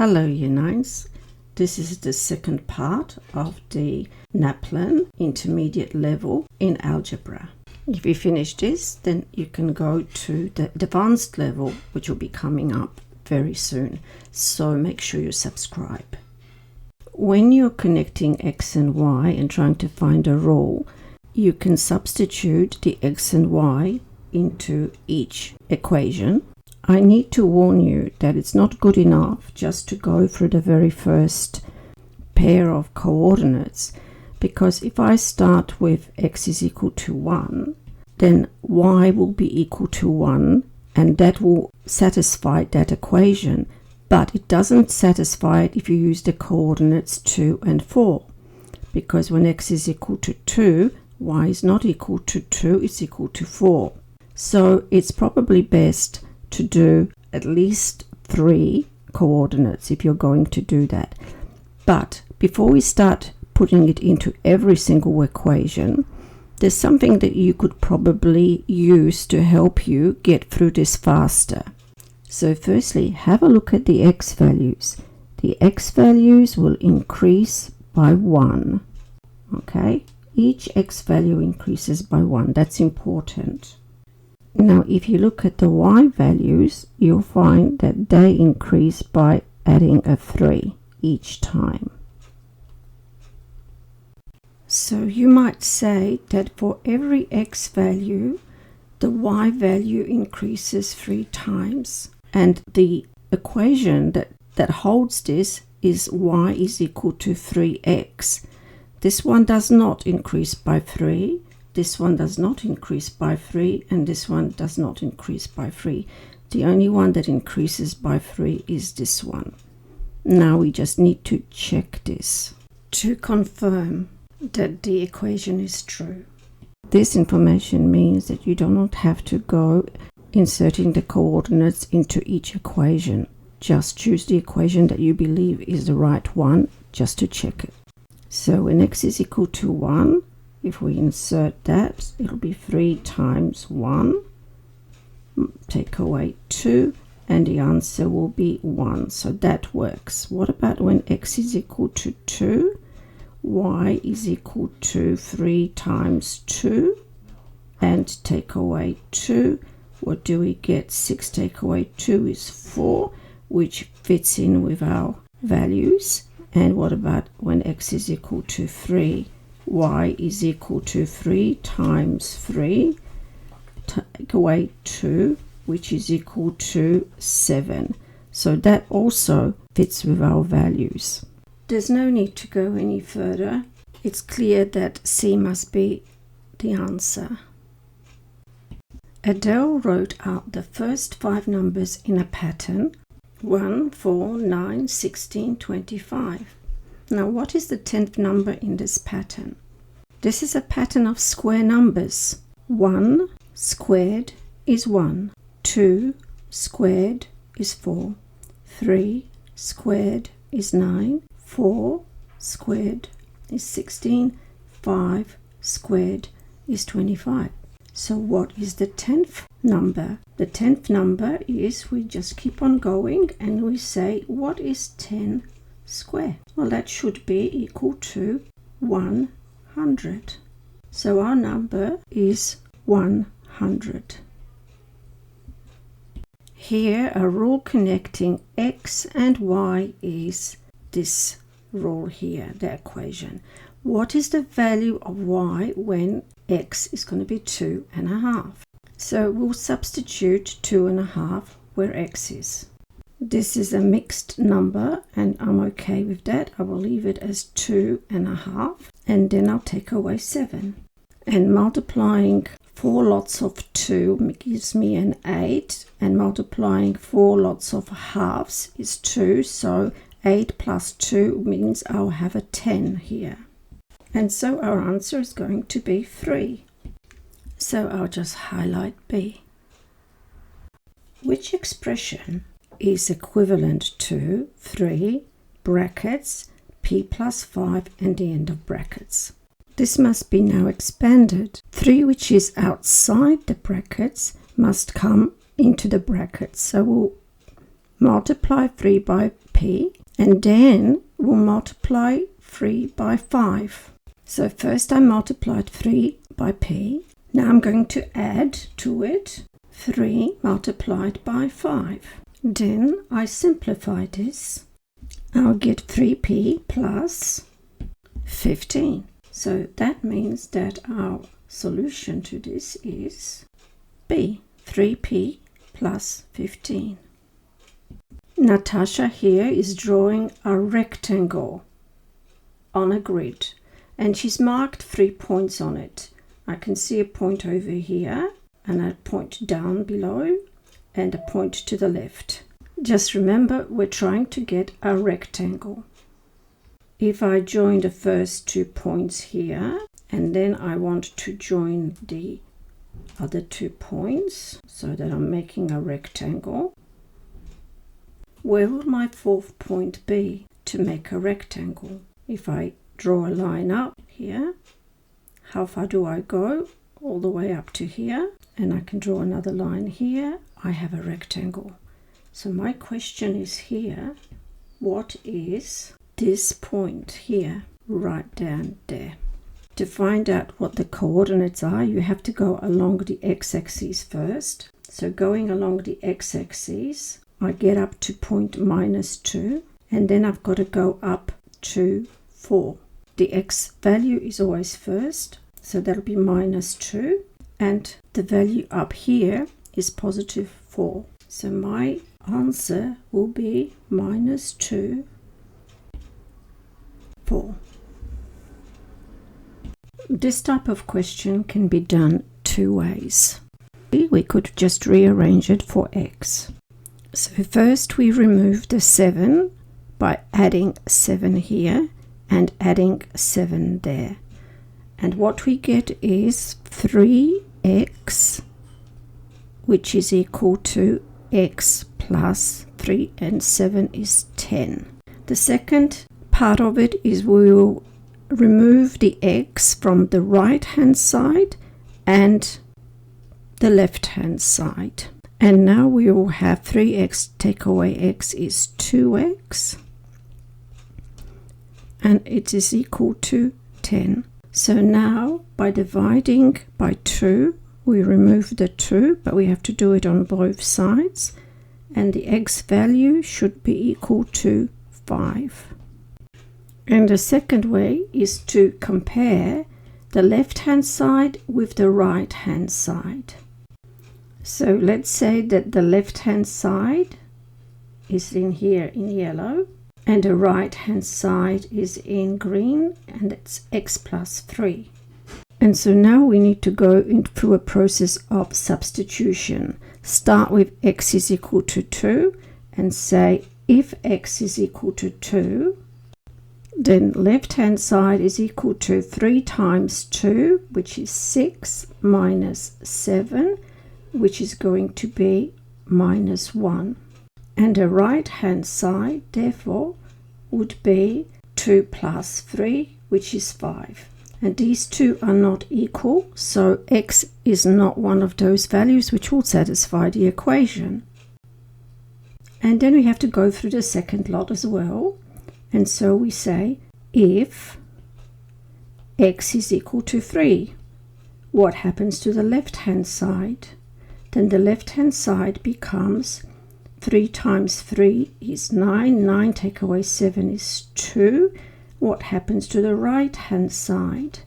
Hello Year 9s, this is the second part of the NAPLAN intermediate level in algebra. If you finish this, then you can go to the advanced level, which will be coming up very soon, so make sure you subscribe. When you're connecting x and y and trying to find a rule, you can substitute the x and y into each equation. I need to warn you that it's not good enough just to go through the very first pair of coordinates, because if I start with x is equal to 1, then y will be equal to 1, and that will satisfy that equation, but it doesn't satisfy it if you use the coordinates 2 and 4, because when x is equal to 2, y is not equal to 2, it's equal to 4. So it's probably best to do at least 3 coordinates if you're going to do that. But before we start putting it into every single equation, there's something that you could probably use to help you get through this faster. So firstly, have a look at the x values. The x values will increase by 1. Okay, each x value increases by 1. That's important. Now, if you look at the y values, you'll find that they increase by adding a 3 each time. So you might say that for every x value, the y value increases 3 times. And the equation that holds this is y is equal to 3x. This one does not increase by 3. This one does not increase by 3, and this one does not increase by 3. The only one that increases by 3 is this one. Now we just need to check this to confirm that the equation is true. This information means that you do not have to go inserting the coordinates into each equation. Just choose the equation that you believe is the right one, just to check it. So when x is equal to 1, if we insert that, it'll be 3 times 1, take away 2, and the answer will be 1. So that works. What about when x is equal to 2? Y is equal to 3 times 2, and take away 2. What do we get? 6 take away 2 is 4, which fits in with our values. And what about when x is equal to 3? Y is equal to 3 times 3, take away 2, which is equal to 7. So that also fits with our values. There's no need to go any further. It's clear that C must be the answer. Adele wrote out the first 5 numbers in a pattern: 1, 4, 9, 16, 25. Now, what is the 10th number in this pattern? This is a pattern of square numbers. 1 squared is 1. 2 squared is 4. 3 squared is 9. 4 squared is 16. 5 squared is 25. So what is the 10th number? The 10th number is, we just keep on going and we say, what is 10 square? Well, that should be equal to 100. So our number is 100. Here, a rule connecting x and y is this rule here, the equation. What is the value of y when x is going to be 2.5? So we'll substitute 2.5 where x is. This is a mixed number and I'm okay with that. I will leave it as 2.5, and then I'll take away 7. And multiplying 4 lots of 2 gives me an 8, and multiplying 4 lots of halves is 2, so 8 plus 2 means I'll have a 10 here. And so our answer is going to be 3. So I'll just highlight B. Which expression is equivalent to 3 brackets p plus 5 and the end of brackets? This must be now expanded. 3, which is outside the brackets, must come into the brackets. So we'll multiply 3 by p, and then we'll multiply 3 by 5. So first I multiplied 3 by p. Now I'm going to add to it 3 multiplied by 5. Then I simplify this. I'll get 3p plus 15. So that means that our solution to this is B, 3p plus 15. Natasha here is drawing a rectangle on a grid, and she's marked 3 points on it. I can see a point over here and a point down below and a point to the left. Just remember, we're trying to get a rectangle. If I join the first 2 points here, and then I want to join the other 2 points so that I'm making a rectangle, where will my 4th point be to make a rectangle? If I draw a line up here, how far do I go? All the way up to here, and I can draw another line here. I have a rectangle. So my question is here, what is this point here, right down there? To find out what the coordinates are, you have to go along the x-axis first. So going along the x-axis, I get up to point -2, and then I've got to go up to 4. The x value is always first, so that'll be -2, and the value up here is +4. So my answer will be -2, 4. This type of question can be done 2 ways. We could just rearrange it for x. So first we remove the 7 by adding 7 here and adding 7 there. And what we get is 3x, which is equal to x plus 3, and 7 is 10. The second part of it is we will remove the x from the right hand side and the left hand side. And now we will have 3x take away x is 2x, and it is equal to 10. So now by dividing by 2, we remove the 2, but we have to do it on both sides, and the x value should be equal to 5. And the second way is to compare the left hand side with the right hand side. So let's say that the left hand side is in here in yellow, and the right hand side is in green, and it's x plus 3. And so now we need to go through a process of substitution. Start with x is equal to 2 and say if x is equal to 2, then left hand side is equal to 3 times 2, which is 6, minus 7, which is going to be -1. And the right hand side therefore would be 2 plus 3, which is 5. And these two are not equal, so x is not one of those values which will satisfy the equation. And then we have to go through the second lot as well. And so we say if x is equal to 3, what happens to the left hand side? Then the left hand side becomes 3 times 3 is 9, 9 take away 7 is 2. What happens to the right hand side?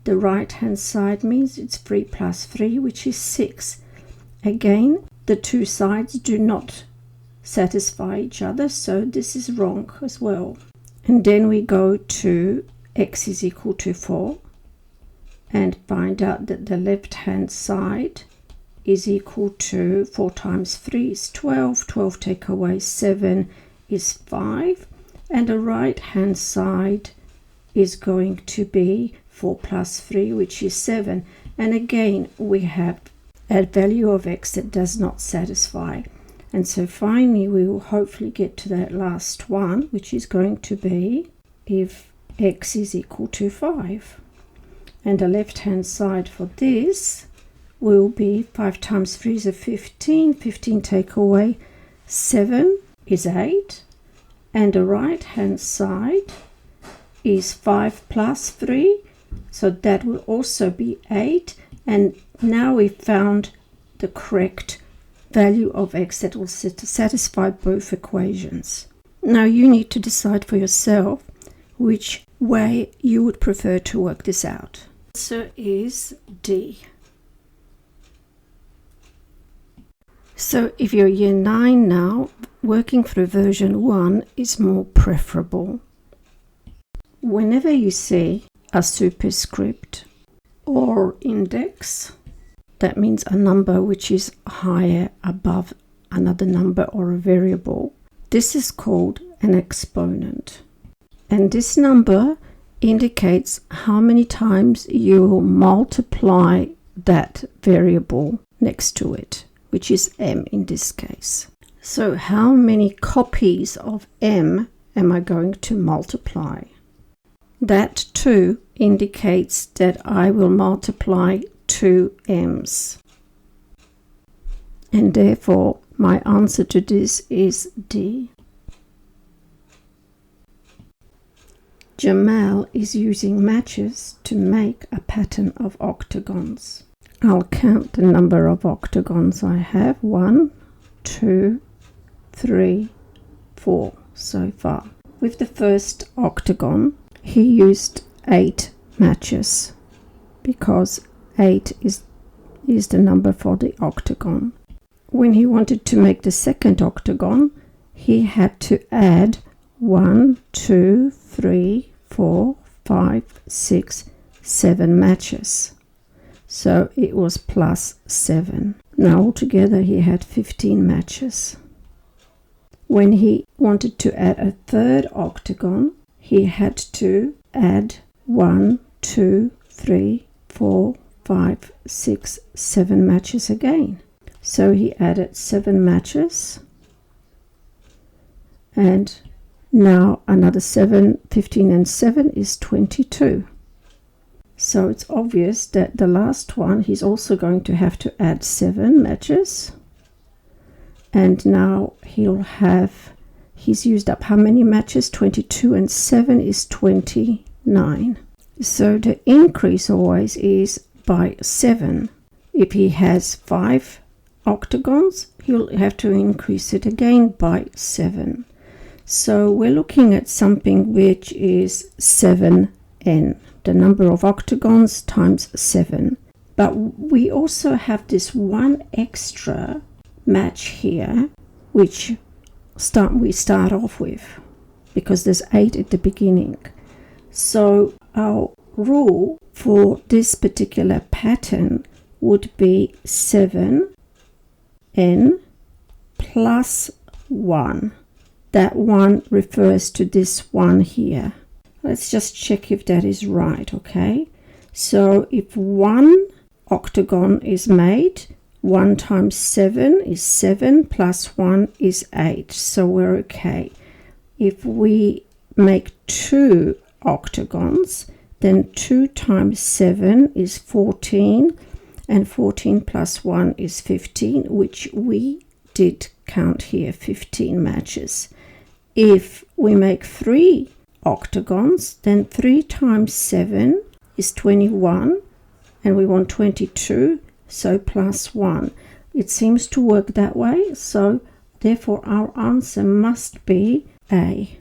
The right hand side means it's 3 plus 3, which is 6. Again, the two sides do not satisfy each other, so this is wrong as well. And then we go to x is equal to 4 and find out that the left hand side is equal to 4 times 3 is 12, 12 take away 7 is 5, and the right hand side is going to be 4 plus 3, which is 7. And again we have a value of x that does not satisfy. And so finally we will hopefully get to that last one, which is going to be if x is equal to 5. And the left hand side for this will be 5 times 3 is a 15, 15 take away 7, is 8, and the right hand side is 5 plus 3, so that will also be 8. And now we've found the correct value of x that will satisfy both equations. Now you need to decide for yourself which way you would prefer to work this out. Answer is D. So if you're year 9 now, working through version 1 is more preferable. Whenever you see a superscript or index, that means a number which is higher above another number or a variable, this is called an exponent. And this number indicates how many times you will multiply that variable next to it, which is m in this case. So how many copies of m am I going to multiply? That too indicates that I will multiply 2 m's. And therefore my answer to this is D. Jamal is using matches to make a pattern of octagons. I'll count the number of octagons I have. 1, 2, 3, 4 so far. With the first octagon, he used 8 matches because 8 is the number for the octagon. When he wanted to make the second octagon, he had to add 1, 2, 3, 4, 5, 6, 7 matches. So it was plus 7. Now altogether he had 15 matches. When he wanted to add a third octagon, he had to add 1, 2, 3, 4, 5, 6, 7 matches again. So he added 7 matches, and now another 7, 15 and 7 is 22. So it's obvious that the last one he's also going to have to add 7 matches, and now he's used up how many matches? 22 and 7 is 29. So the increase always is by 7. If he has 5 octagons, he'll have to increase it again by 7. So we're looking at something which is 7n, the number of octagons times 7. But we also have this one extra match here, which we start off with, because there's 8 at the beginning. So our rule for this particular pattern would be 7n plus 1. That 1 refers to this one here. Let's just check if that is right, okay? So if 1 octagon is made, 1 times 7 is 7 plus 1 is 8. So we're okay. If we make 2 octagons, then 2 times 7 is 14, and 14 plus 1 is 15, which we did count here, 15 matches. If we make 3 octagons, then 3 times 7 is 21, and we want 22, so plus 1. It seems to work that way, so therefore our answer must be A.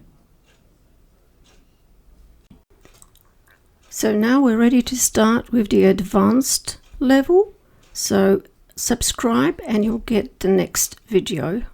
So now we're ready to start with the advanced level. So subscribe and you'll get the next video.